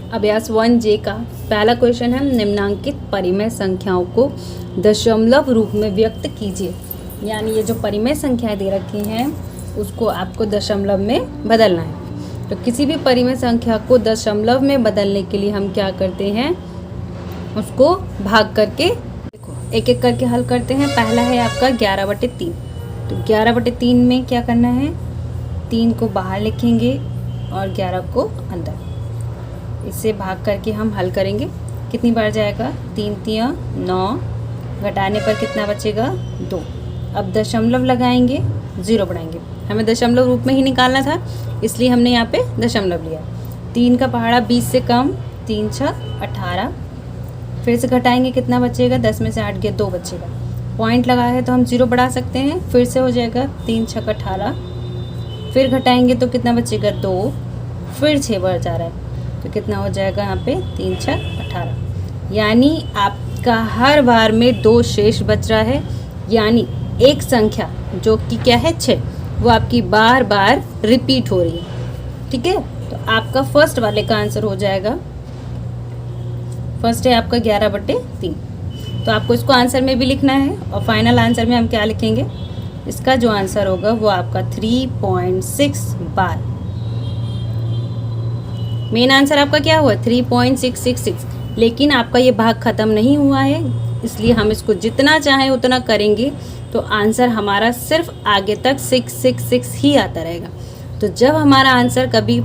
अभ्यास 1J का पहला क्वेश्चन है, निम्नांकित परिमेय संख्याओं को दशमलव रूप में व्यक्त कीजिए। यानी ये जो परिमेय संख्याएं दे रखी हैं उसको आपको दशमलव में बदलना है। तो किसी भी परिमेय संख्या को दशमलव में बदलने के लिए हम क्या करते हैं, उसको भाग करके देखो एक एक करके हल करते हैं। पहला है आपका 11/3। तो 11/3 में क्या करना है, 3 को बाहर लिखेंगे और 11 को अंदर। इसे भाग करके हम हल करेंगे। कितनी बार जाएगा, 3 3 9, घटाने पर कितना बचेगा, 2। अब दशमलव लगाएंगे, 0 बढ़ाएंगे। हमें दशमलव रूप में ही निकालना था इसलिए हमने यहाँ पे दशमलव लिया। 3 का पहाड़ा 20 से कम, 3 6 18। फिर से घटाएंगे, कितना बचेगा, 10 में से 8 गया 2 बचेगा। पॉइंट लगा है तो हम 0 बढ़ा सकते हैं। फिर से हो जाएगा 3 6 18। फिर घटाएंगे तो कितना बचेगा, 2। फिर 6 बढ़ जा रहा है तो कितना हो जाएगा यहाँ पे, 3 6 18। यानी आपका हर बार में 2 शेष बच रहा है। यानी एक संख्या जो कि क्या है 6, वो आपकी बार बार रिपीट हो रही है। ठीक है, तो आपका फर्स्ट वाले का आंसर हो जाएगा, फर्स्ट है आपका 11/3। तो आपको इसको आंसर में भी लिखना है और फाइनल आंसर में हम क्या लिखेंगे, इसका जो आंसर होगा वो आपका 3.6 बार। मेन आंसर आपका क्या हुआ, 3.666। लेकिन आपका ये भाग ख़त्म नहीं हुआ है, इसलिए हम इसको जितना चाहें उतना करेंगे तो आंसर हमारा सिर्फ आगे तक 666 ही आता रहेगा। तो जब हमारा आंसर कभी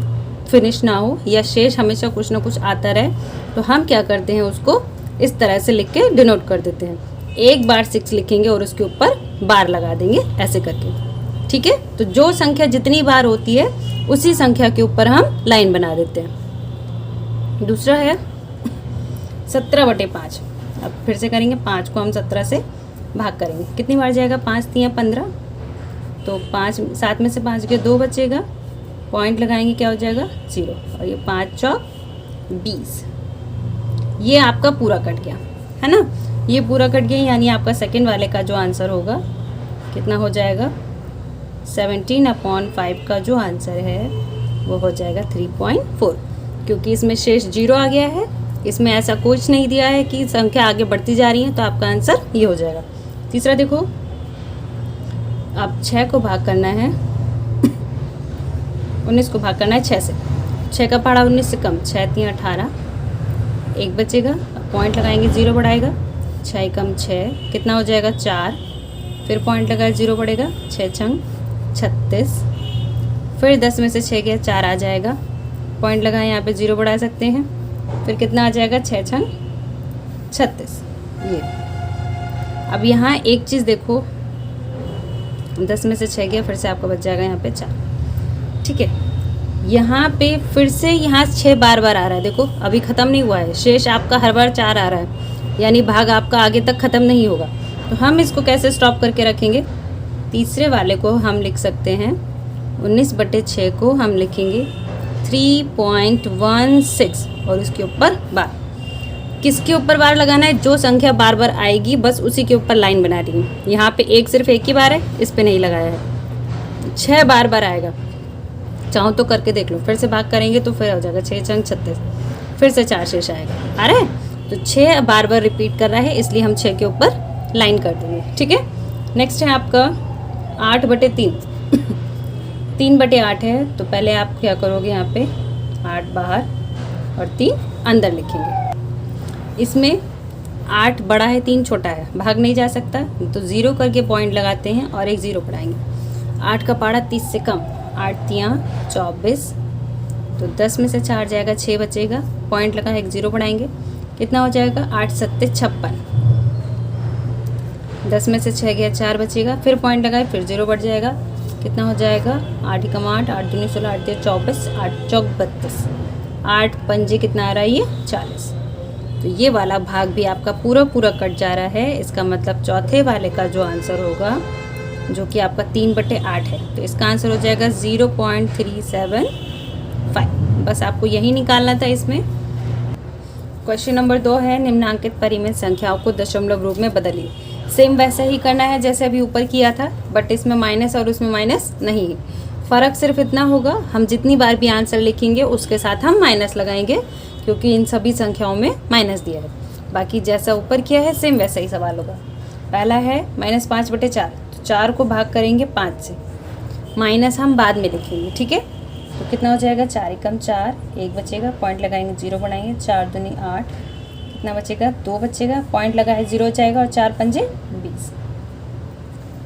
फिनिश ना हो या शेष हमेशा कुछ ना कुछ आता रहे तो हम क्या करते हैं, उसको इस तरह से लिख के डिनोट कर देते हैं। एक बार 6 लिखेंगे और उसके ऊपर बार लगा देंगे ऐसे करके। ठीक है, तो जो संख्या जितनी बार होती है उसी संख्या के ऊपर हम लाइन बना देते हैं। दूसरा है 17/5। अब फिर से करेंगे, 5 को हम 17 से भाग करेंगे। कितनी बार जाएगा, 5 3 15। तो 5 7 में से 5 गया 2 बचेगा। पॉइंट लगाएंगे, क्या हो जाएगा, 0। और ये 5 चौक 20। ये आपका पूरा कट गया है ना, ये पूरा कट गया। यानी आपका सेकंड वाले का जो आंसर होगा कितना हो जाएगा, 17/5 का जो आंसर है वो हो जाएगा 3.4। क्योंकि इसमें शेष 0 आ गया है, इसमें ऐसा कुछ नहीं दिया है कि संख्या आगे बढ़ती जा रही है, तो आपका आंसर ये हो जाएगा। तीसरा देखो, अब 6 को भाग करना है 19 को भाग करना है 6 से। 6 का पहाड़ा 19 से कम, 6 3 18, 1 बचेगा। अब पॉइंट लगाएंगे, 0 बढ़ाएगा, 6 कम 6, कितना हो जाएगा, 4। फिर पॉइंट लगाए, 0 बढ़ेगा, 6 छंग 36। फिर 10 में से 6 गया 4 आ जाएगा। पॉइंट लगाए, यहाँ पे 0 बढ़ा सकते हैं। फिर कितना आ जाएगा, 6 छंग 36। ये अब यहाँ एक चीज़ देखो, 10 में से 6 गया, फिर से आपका बच जाएगा यहाँ पे 4। ठीक है, यहाँ पे फिर से यहाँ 6 बार बार आ रहा है। देखो अभी ख़त्म नहीं हुआ है, शेष आपका हर बार 4 आ रहा है, यानी भाग आपका आगे तक ख़त्म नहीं होगा। तो हम इसको कैसे स्टॉप करके रखेंगे, तीसरे वाले को हम लिख सकते हैं 19/6 को हम लिखेंगे 3.16 और उसके ऊपर बार। किसके ऊपर बार लगाना है, जो संख्या बार बार आएगी बस उसी के ऊपर लाइन बना रही हूँ। यहाँ पे सिर्फ एक ही बार है, इस पे नहीं लगाया है। 6 बार बार आएगा, चाहो तो करके देख लो। फिर से भाग करेंगे तो फिर हो जाएगा 6 छंग 36। फिर से 4 शेष आएगा, आ रहा है। तो 6 बार बार रिपीट कर रहा है, इसलिए हम 6 के ऊपर लाइन कर देंगे। ठीक है, नेक्स्ट है आपका 8/3। 3/8 है, तो पहले आप क्या करोगे, यहाँ पे 8 बाहर और 3 अंदर लिखेंगे। इसमें 8 बड़ा है, 3 छोटा है, भाग नहीं जा सकता, तो 0 करके पॉइंट लगाते हैं और एक 0 बढ़ाएंगे। 8 का पहाड़ा 30 से कम, 8 3 24। तो 10 में से 4 जाएगा, 6 बचेगा। पॉइंट लगा, एक 0 बढ़ाएंगे, कितना हो जाएगा, 8 7 56। 10 में से 6 गया, 4 बचेगा। फिर पॉइंट लगाए, फिर 0 बढ़ जाएगा, कितना हो जाएगा, 8 कम 8, 8 दूनी 16, 8 3 24, 8 चौक 32, 8 पंजे कितना आ रहा है, ये 40। तो ये वाला भाग भी आपका पूरा पूरा कट जा रहा है। इसका मतलब चौथे वाले का जो आंसर होगा, जो कि आपका 3/8 है, तो इसका आंसर हो जाएगा 0.375। बस आपको यही निकालना था इसमें। क्वेश्चन नंबर 2 है, निम्नांकित परिमेय संख्याओं को दशमलव रूप में बदलिए। सेम वैसा ही करना है जैसे अभी ऊपर किया था, बट इसमें माइनस और उसमें माइनस नहीं है। फ़र्क सिर्फ इतना होगा, हम जितनी बार भी आंसर लिखेंगे उसके साथ हम माइनस लगाएंगे, क्योंकि इन सभी संख्याओं में माइनस दिया है। बाकी जैसा ऊपर किया है सेम वैसा ही सवाल होगा। पहला है -5/4, तो 4 को भाग करेंगे 5 से, माइनस हम बाद में लिखेंगे, ठीक है। तो कितना हो जाएगा, 4 एकम 4, 1 बचेगा, पॉइंट लगाएंगे 0 बनाएंगे, 4 दूनी 8, कितना बचेगा 2 बचेगा, पॉइंट लगा है 0 जाएगा और 4 पंजे 20,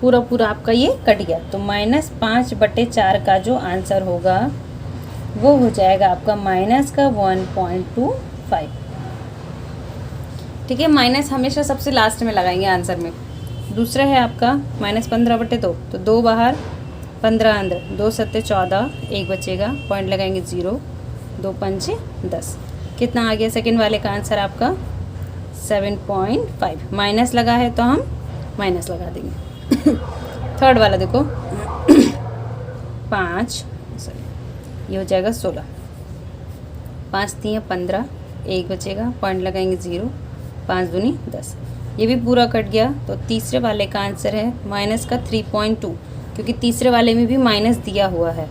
पूरा पूरा आपका ये कट गया। तो -5/4 का जो आंसर होगा वो हो जाएगा आपका माइनस का 1.25, ठीक है। माइनस हमेशा सबसे लास्ट में लगाएंगे आंसर में। दूसरा है आपका -15/2, तो 2 बाहर 15 अंदर, 2 सत्ते 14, 1 बचेगा, पॉइंट लगाएंगे 0, 2 पंजे 10, कितना आ गया सेकंड वाले का आंसर आपका 7.5। माइनस लगा है तो हम माइनस लगा देंगे। थर्ड वाला देखो 5, ये हो जाएगा 16, 5 3 15, 1 बचेगा, पॉइंट लगाएंगे 0, 5 दूनी 10, ये भी पूरा कट गया। तो तीसरे वाले का आंसर है माइनस का 3.2, क्योंकि तीसरे वाले में भी माइनस दिया हुआ है।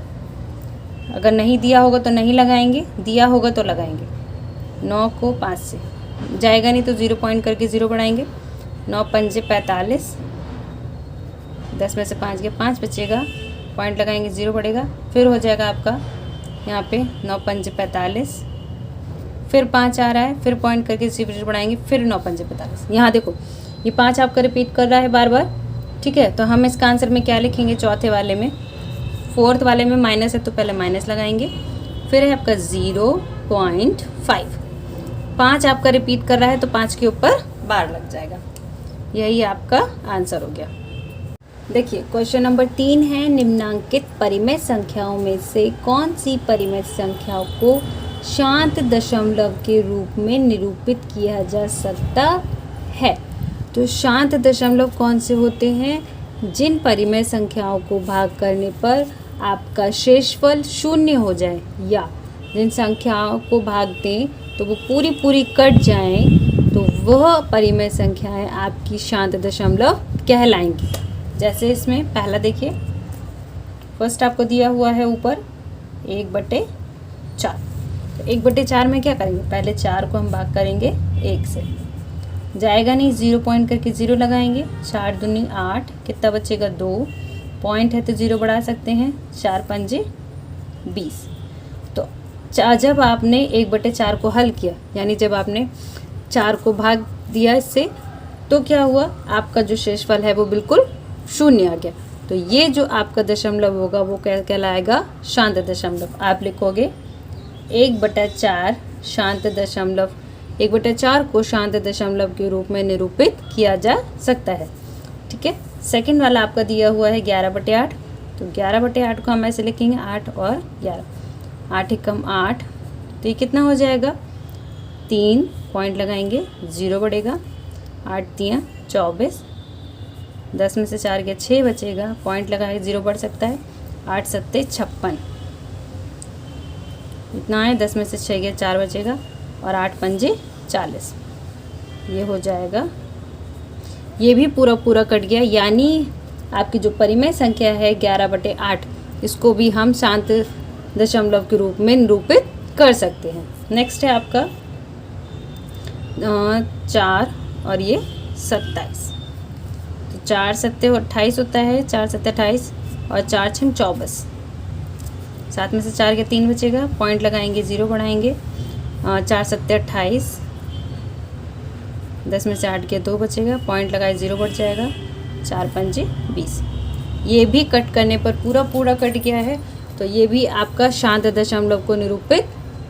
अगर नहीं दिया होगा तो नहीं लगाएंगे, दिया होगा तो लगाएंगे। 9 को 5 से जाएगा नहीं तो 0 पॉइंट करके 0 बढ़ाएंगे, 9 पंजे 45, 10 में से 5 गया, 5 बचेगा, पॉइंट लगाएंगे 0 बढ़ेगा, फिर हो जाएगा आपका यहाँ पे 9 पंजे 45, फिर 5 आ रहा है, फिर पॉइंट करके 0 बढ़ाएंगे, फिर 9 पंजे 45। यहाँ देखो ये 5 आपका रिपीट कर रहा है बार बार, ठीक है। तो हम इसका आंसर में क्या लिखेंगे, चौथे वाले में, फोर्थ वाले में माइनस है तो पहले माइनस लगाएंगे, फिर है आपका 0.5, 5 आपका रिपीट कर रहा है तो 5 के ऊपर बार लग जाएगा, यही आपका आंसर हो गया। देखिए क्वेश्चन नंबर 3 है, निम्नांकित परिमेय संख्याओं में से कौन सी परिमेय संख्याओं को शांत दशमलव के रूप में निरूपित किया जा सकता है। तो शांत दशमलव कौन से होते हैं, जिन परिमेय संख्याओं को भाग करने पर आपका शेषफल 0 हो जाए, या जिन संख्याओं को भाग दें तो वो पूरी पूरी कट जाएं, तो वह परिमेय संख्याएं आपकी शांत दशमलव कहलाएंगी। जैसे इसमें पहला देखिए, फर्स्ट आपको दिया हुआ है ऊपर 1/4, तो 1/4 में क्या करेंगे, पहले 4 को हम भाग करेंगे 1 से, जाएगा नहीं 0 पॉइंट करके 0 लगाएंगे, 4 दूनी 8, कितना बचेगा 2, पॉइंट है तो 0 बढ़ा सकते हैं, 4 पंजे 20। तो जब आपने 1/4 को हल किया, यानी जब आपने 4 को भाग दिया इससे, तो क्या हुआ, आपका जो शेषफल है वो बिल्कुल 0 आ गया। तो ये जो आपका दशमलव होगा वो क्या कहलाएगा, शांत दशमलव। आप लिखोगे 1/4 शांत दशमलव, 1/4 को शांत दशमलव के रूप में निरूपित किया जा सकता है, ठीक है। सेकंड वाला आपका दिया हुआ है 11/8, तो 11/8 को हम ऐसे लिखेंगे 8 और 11, 8 एकम 8, तो ये कितना हो जाएगा 3, पॉइंट लगाएंगे 0 बढ़ेगा, 8 3 24, 10 में से 4 गया 6 बचेगा, पॉइंट लगाए 0 बढ़ सकता है, 8 सत्ते 56, इतना है, 10 में से 6 गया 4 बचेगा, और 8 पंजे 40, ये हो जाएगा, ये भी पूरा पूरा कट गया। यानी आपकी जो परिमेय संख्या है 11/8, इसको भी हम शांत दशमलव के रूप में निरूपित कर सकते हैं। नेक्स्ट है आपका 4 और ये 27, तो 4 सत्ते 28 होता है, 4 सत्ते 28 और 4 छंग 24, 7 में से 4 के 3 बचेगा, पॉइंट लगाएंगे 0 बढ़ाएंगे, 4 सत्ते 28, 10 में से 8 के 2 बचेगा, पॉइंट लगाए 0 बढ़ जाएगा, 4 पंजे 20, ये भी कट करने पर पूरा पूरा कट गया है। तो ये भी आपका शांत दशमलव को निरूपित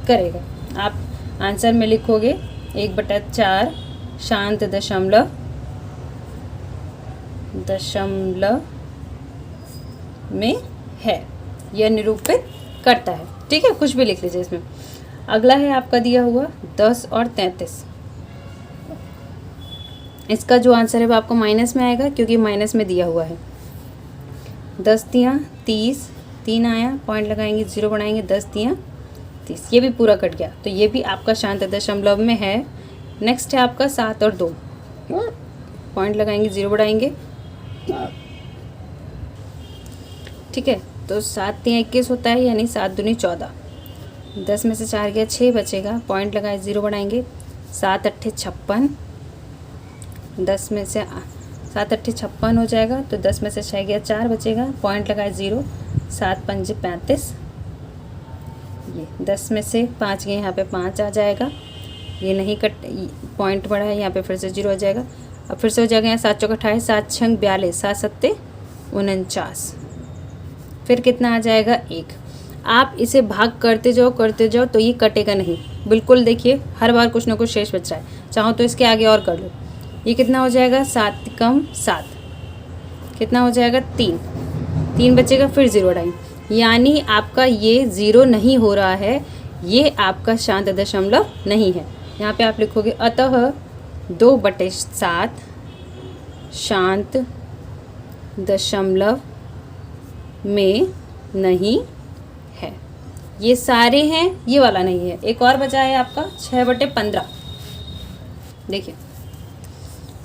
करेगा। आप आंसर में लिखोगे 1/4 शांत दशमलव में है, यह निरूपित करता है, ठीक है। कुछ भी लिख लीजिए इसमें। अगला है आपका दिया हुआ 10 और 33, इसका जो आंसर है वो आपको माइनस में आएगा, क्योंकि माइनस में दिया हुआ है। 10 3 30, 3 आया, पॉइंट लगाएंगे 0 बनाएंगे, 10 3 30, ये भी पूरा कट गया, तो ये भी आपका शांत दशमलव में है। नेक्स्ट है आपका 7 और 2, पॉइंट लगाएंगे 0 बढ़ाएंगे, ठीक है। तो 7 3 21 होता है, यानी 7 दूनी 14, 10 में से 4 गया 6 बचेगा, पॉइंट लगाए 0 बढ़ाएंगे। 7 अट्ठे 56, 10 में से 7 अट्ठे 56 हो जाएगा। तो 10 में से 6 गया 4 बचेगा, पॉइंट लगाए 0। 7 पंजे 35, ये 10 में से 5 गए, यहाँ पे 5 आ जाएगा। ये नहीं कट, पॉइंट बढ़ा है, यहाँ पे फिर से 0 हो जाएगा। अब फिर से हो जाएगा यहाँ 7 चौक 28, 7 छंग 42, 7 सत्ते 49, फिर कितना आ जाएगा 1। आप इसे भाग करते जाओ तो ये कटेगा नहीं, बिल्कुल। देखिए हर बार कुछ ना कुछ शेष बच रहा है, चाहो तो इसके आगे और कर लो। ये कितना हो जाएगा 7 कम 7, कितना हो जाएगा 3 बचेगा, फिर 0 बढ़ाएंगे। यानी आपका ये 0 नहीं हो रहा है, ये आपका शांत दशमलव नहीं है। यहाँ पे आप लिखोगे अतः 2/7 शांत दशमलव में नहीं है। ये सारे हैं, ये वाला नहीं है। एक और बचा है आपका 6/15। देखिए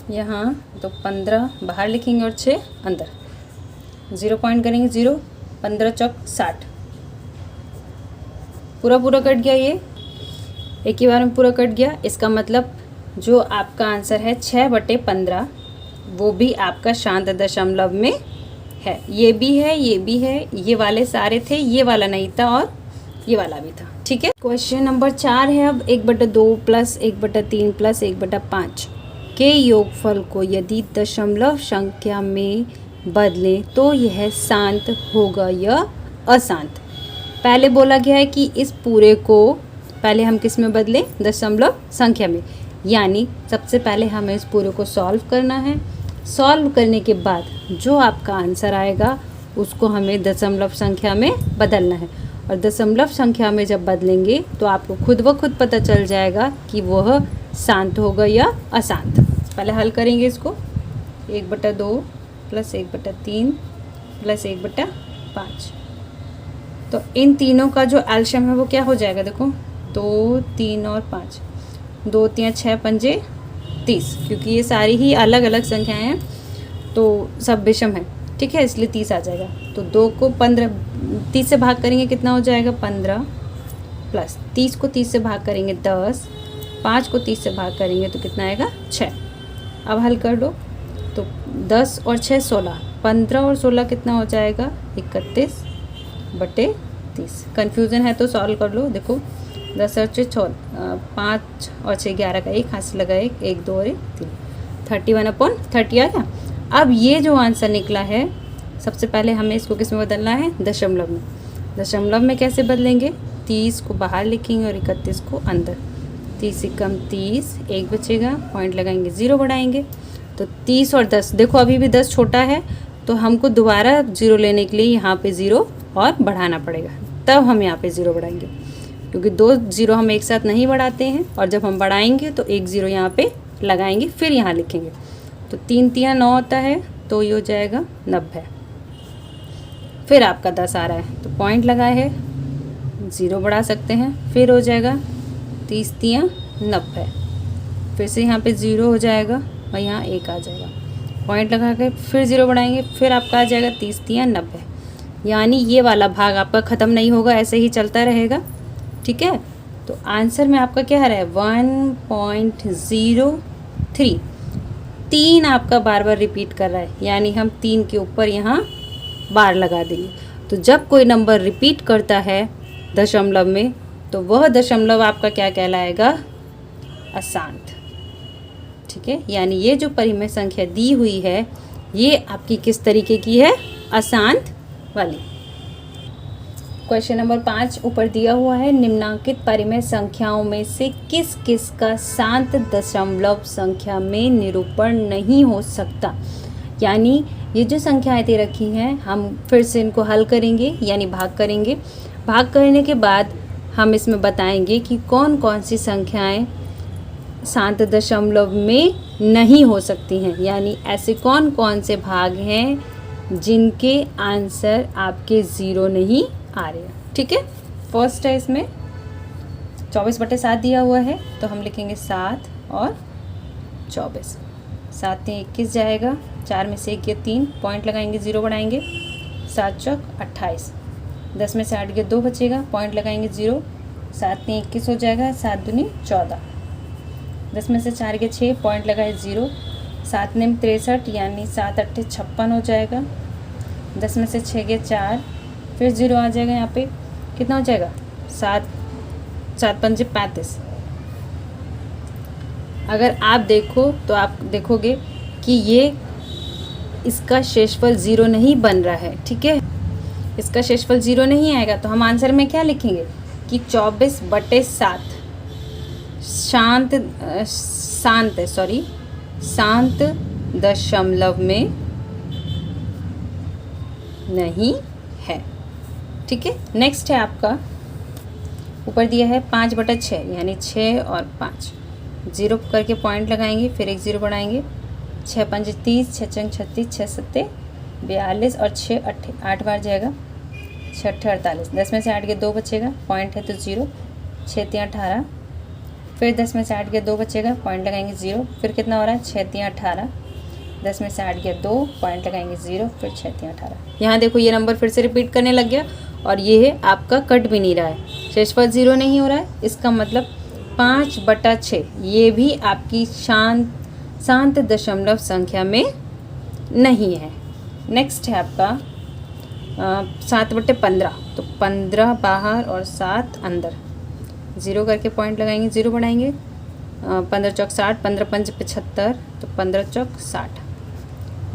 यहाँ तो 15 बाहर लिखेंगे और 6 अंदर, 0 पॉइंट करेंगे 0, 15 चौक 60, पूरा कट गया। ये एक ही बार में पूरा कट गया। इसका मतलब जो आपका आंसर है 6/15 वो भी आपका शांत दशमलव में है। ये भी है, ये भी है, ये वाले सारे थे, ये वाला नहीं था और ये वाला भी था। ठीक है। क्वेश्चन नंबर 4 है अब 1/2 प्लस 1/3 प्लस 1/5 के योगफल को यदि दशमलव संख्या में बदलें तो यह शांत होगा या अशांत। पहले बोला गया है कि इस पूरे को पहले हम किस में बदलें, दशमलव संख्या में। यानी सबसे पहले हमें इस पूरे को सॉल्व करना है। सॉल्व करने के बाद जो आपका आंसर आएगा उसको हमें दशमलव संख्या में बदलना है। और दशमलव संख्या में जब बदलेंगे तो आपको खुद ब खुद पता चल जाएगा कि वह शांत होगा या अशांत। पहले हल करेंगे इसको। 1/2 प्लस 1/3 प्लस 1/5। तो इन तीनों का जो एलशियम है वो क्या हो जाएगा, देखो 2, 3 और 5। 2 3 6 पंजे 30, क्योंकि ये सारी ही अलग अलग संख्याएं हैं तो सब विषम है। ठीक है, इसलिए 30 आ जाएगा। तो 2 को 30 से भाग करेंगे कितना हो जाएगा 15, प्लस 30 को 30 से भाग करेंगे 10, 5 को 30 से भाग करेंगे तो कितना आएगा 6। अब हल कर लो तो 10 और 6 16, 15 और 16 कितना हो जाएगा 31/30। कन्फ्यूज़न है तो सॉल्व कर लो। देखो 10 और 6 5 और 6 11 का 1 हाथ से लगा 1 2 और 1 3, 31/30 आ गया। अब ये जो आंसर निकला है, सबसे पहले हमें इसको किस में बदलना है, दशमलव में। दशमलव में कैसे बदलेंगे, 30 को बाहर लिखेंगे और 31 को अंदर। 30 से कम 30, 1 बचेगा, पॉइंट लगाएंगे 0 बढ़ाएंगे। तो 30 और 10, देखो अभी भी 10 छोटा है तो हमको दोबारा 0 लेने के लिए यहाँ पे 0 और बढ़ाना पड़ेगा, तब हम यहाँ पे 0 बढ़ाएंगे, क्योंकि 2 0 हम एक साथ नहीं बढ़ाते हैं। और जब हम बढ़ाएंगे तो 1 0 यहाँ पे लगाएंगे, फिर यहाँ लिखेंगे। तो 3 3 9 होता है, तो ये हो जाएगा 90। फिर आपका 10 आ रहा है तो पॉइंट लगाए है, 0 बढ़ा सकते हैं, फिर हो जाएगा 30 3 90। फिर से यहाँ पे 0 हो जाएगा और यहाँ 1 आ जाएगा, पॉइंट लगा के फिर 0 बढ़ाएंगे, फिर आपका आ जाएगा 30 3 90। यानी ये वाला भाग आपका ख़त्म नहीं होगा, ऐसे ही चलता रहेगा। ठीक है, तो आंसर में आपका क्या आ रहा है 1.03। 3 आपका बार बार रिपीट कर रहा है, यानी हम 3 के ऊपर यहाँ बार लगा देंगे। तो जब कोई नंबर रिपीट करता है दशमलव में तो वह दशमलव आपका क्या कहलाएगा, अशांत। ठीक है, यानी ये जो परिमेय संख्या दी हुई है ये आपकी किस तरीके की है, अशांत वाली। क्वेश्चन नंबर 5 ऊपर दिया हुआ है, निम्नांकित परिमेय संख्याओं में से किस किस का शांत दशमलव संख्या में निरूपण नहीं हो सकता। यानी ये जो संख्याएं दे रखी हैं हम फिर से इनको हल करेंगे, यानी भाग करेंगे। भाग करने के बाद हम इसमें बताएंगे कि कौन कौन सी संख्याएं शांत दशमलव में नहीं हो सकती हैं, यानी ऐसे कौन कौन से भाग हैं जिनके आंसर आपके 0 नहीं आ रहे हैं। ठीक है, फर्स्ट है इसमें 24/7 दिया हुआ है, तो हम लिखेंगे 7 और 24। 7 में 21 जाएगा, 4 में से 1 गया 3, पॉइंट लगाएंगे 0 बढ़ाएंगे, 7 चौक 28। 10 में से 8 गया 2 बचेगा, पॉइंट लगाएंगे 0, 7 3 21 हो जाएगा, 7 दूनी 14, 10 में से 4 के 6, पॉइंट लगाए 0, 7 9 63 यानी 7 8 56 हो जाएगा, 10 में से 6 के 4, फिर 0 आ जाएगा यहाँ पे, कितना हो जाएगा 7 7 5 35। अगर आप देखो तो आप देखोगे कि ये इसका शेषफल 0 नहीं बन रहा है, ठीक है, इसका शेषफल 0 नहीं आएगा, तो हम आंसर में क्या लिखेंगे कि 24/7 शांत दशमलव में नहीं है, ठीक है। नेक्स्ट है आपका, ऊपर दिया है 5/6 यानी 6 और 5, 0 करके पॉइंट लगाएंगे, फिर एक 0 बढ़ाएंगे, 6 5 30, 6 6 36, 6 7 42 और 6 8 8 बार जाएगा, 6 8 48, 10 में से 8 के 2 बचेगा, पॉइंट है तो 0, 6 3 18, फिर 10 में से 8 के 2 बचेगा, पॉइंट लगाएंगे 0, फिर कितना हो रहा है 6 3 18, 10 में से 8 के 2, पॉइंट लगाएंगे 0, फिर 6 3 18। यहाँ देखो ये नंबर फिर से रिपीट करने लग गया और ये है आपका कट भी नहीं रहा है, शेषफल 0 नहीं हो रहा है, इसका मतलब 5/6 ये भी आपकी शांत दशमलव संख्या में नहीं है। नेक्स्ट है आपका 7/15, तो 15 बाहर और 7 अंदर, 0 करके पॉइंट लगाएंगे, 0 बढ़ाएंगे, 15 चौक 60, 15 5 75, तो 15 चौक 60,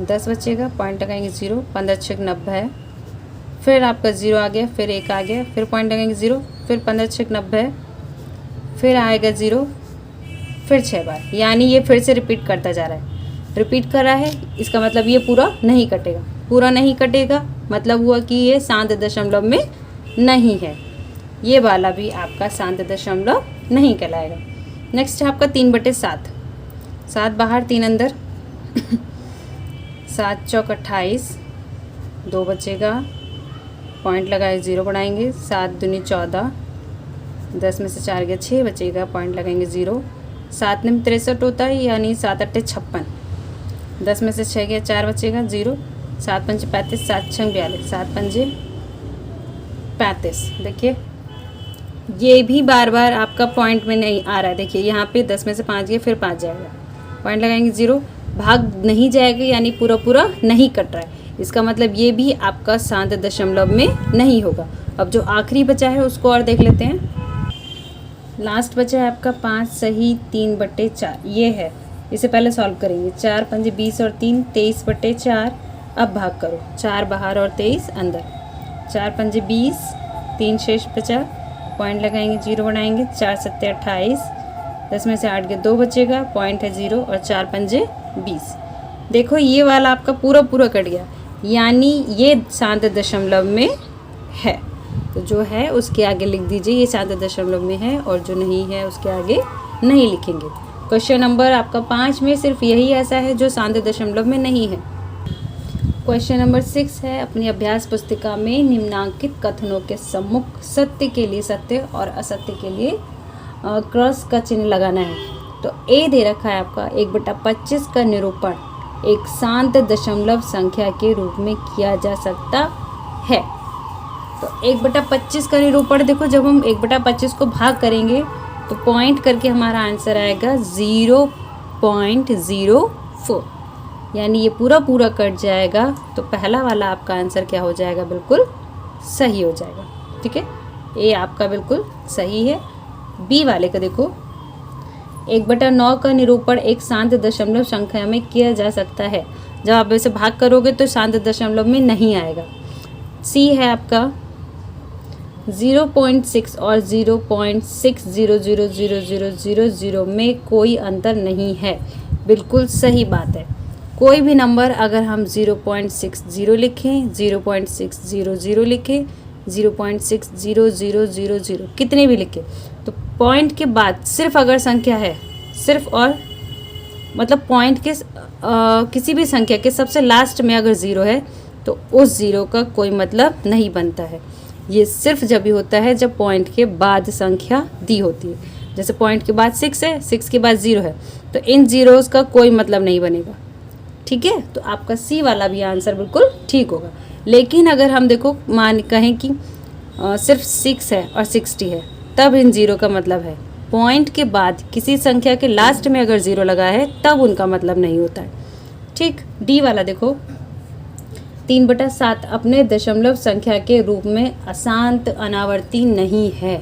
10 बचेगा, पॉइंट लगाएंगे 0, 15 6 90 है, फिर आपका 0 आ गया, फिर 1 आ गया, फिर पॉइंट लगाएंगे 0, फिर 15 6 90 है, फिर आएगा 0, फिर 6 बार, यानी ये फिर से रिपीट करता जा रहा है, रिपीट कर रहा है, इसका मतलब ये पूरा नहीं कटेगा, पूरा नहीं कटेगा मतलब हुआ कि ये शांत दशमलव में नहीं है, ये वाला भी आपका शांत दशमलव नहीं कहलाएगा। नेक्स्ट है आपका 3/7, 7 बाहर 3 अंदर, 7 चौक 28, 2 बचेगा, पॉइंट लगाए 0 बढ़ाएंगे, 7 दूनी 14, 10 में से 4 के 6 बचेगा, पॉइंट लगाएंगे 0, 7 9 63 होता है यानी 7 8 56, 10 में से 6 के 4 बचेगा 0, 7 5 35, 7 6 42, 7 5 35। देखिए ये भी बार बार आपका पॉइंट में नहीं आ रहा है, देखिए यहाँ पे 10 में से 5 गए, फिर 5 जाएगा, पॉइंट लगाएंगे 0, भाग नहीं जाएगा यानी पूरा पूरा नहीं कट रहा है, इसका मतलब ये भी आपका शांत दशमलव में नहीं होगा। अब जो आखिरी बचा है उसको और देख लेते हैं। लास्ट बचा है आपका 5 सही 3/4, ये है, इसे पहले सॉल्व करेंगे, 4 5 20 और 3 23/4, अब भाग करो, 4 बाहर और 23 अंदर, 4 5 20, 3 शेष बचा, पॉइंट लगाएंगे 0 बनाएंगे, 4 7 28, 10 में से 8 के 2 बचेगा, पॉइंट है 0 और 4 5 20। देखो ये वाला आपका पूरा पूरा कट गया, यानी ये शांत दशमलव में है, तो जो है उसके आगे लिख दीजिए ये शांत दशमलव में है, और जो नहीं है उसके आगे नहीं लिखेंगे। क्वेश्चन नंबर आपका 5 में सिर्फ यही ऐसा है जो शांत दशमलव में नहीं है। क्वेश्चन नंबर 6 है, अपनी अभ्यास पुस्तिका में निम्नांकित कथनों के सम्मुख सत्य के लिए सत्य और असत्य के लिए क्रॉस का चिन्ह लगाना है। तो ए दे रखा है आपका 1/25 का निरूपण एक शांत दशमलव संख्या के रूप में किया जा सकता है। तो 1/25 का निरूपण देखो, जब हम 1/25 को भाग करेंगे तो पॉइंट करके हमारा आंसर आएगा 0.04, यानी ये पूरा पूरा कट जाएगा, तो पहला वाला आपका आंसर क्या हो जाएगा, बिल्कुल सही हो जाएगा। ठीक है, ए आपका बिल्कुल सही है। बी वाले का देखो, 1/9 का निरूपण एक शांत दशमलव संख्या में किया जा सकता है। जब आप इसे भाग करोगे तो शांत दशमलव में नहीं आएगा। सी है आपका 0.6 और 0.60000000 में कोई अंतर नहीं है, बिल्कुल सही बात है। कोई भी नंबर अगर हम 0.60 लिखें, 0.600 लिखें, 0.60000 कितने भी लिखें, तो पॉइंट के बाद सिर्फ अगर संख्या है, सिर्फ और मतलब पॉइंट के किसी भी संख्या के सबसे लास्ट में अगर 0 है तो उस 0 का कोई मतलब नहीं बनता है। ये सिर्फ जब भी होता है जब पॉइंट के बाद संख्या दी होती है। जैसे पॉइंट के बाद 6 है, 6 के बाद 0 है, तो इन जीरोज़ का कोई मतलब नहीं बनेगा। ठीक है, तो आपका सी वाला भी आंसर बिल्कुल ठीक होगा। लेकिन अगर हम देखो मान कहें कि सिर्फ 6 है और 60 है, तब इन जीरो का मतलब है। पॉइंट के बाद किसी संख्या के लास्ट में अगर जीरो लगा है तब उनका मतलब नहीं होता है। ठीक, डी वाला देखो, 3/7 अपने दशमलव संख्या के रूप में अशांत अनावर्ती नहीं है।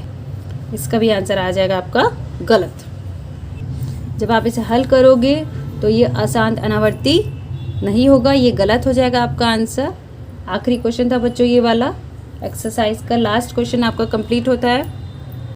इसका भी आंसर आ जाएगा आपका गलत। जब आप इसे हल करोगे तो ये अशांत अनावर्ती नहीं होगा, ये गलत हो जाएगा आपका आंसर। आखिरी क्वेश्चन था बच्चों ये वाला। एक्सरसाइज का लास्ट क्वेश्चन आपका कंप्लीट होता है।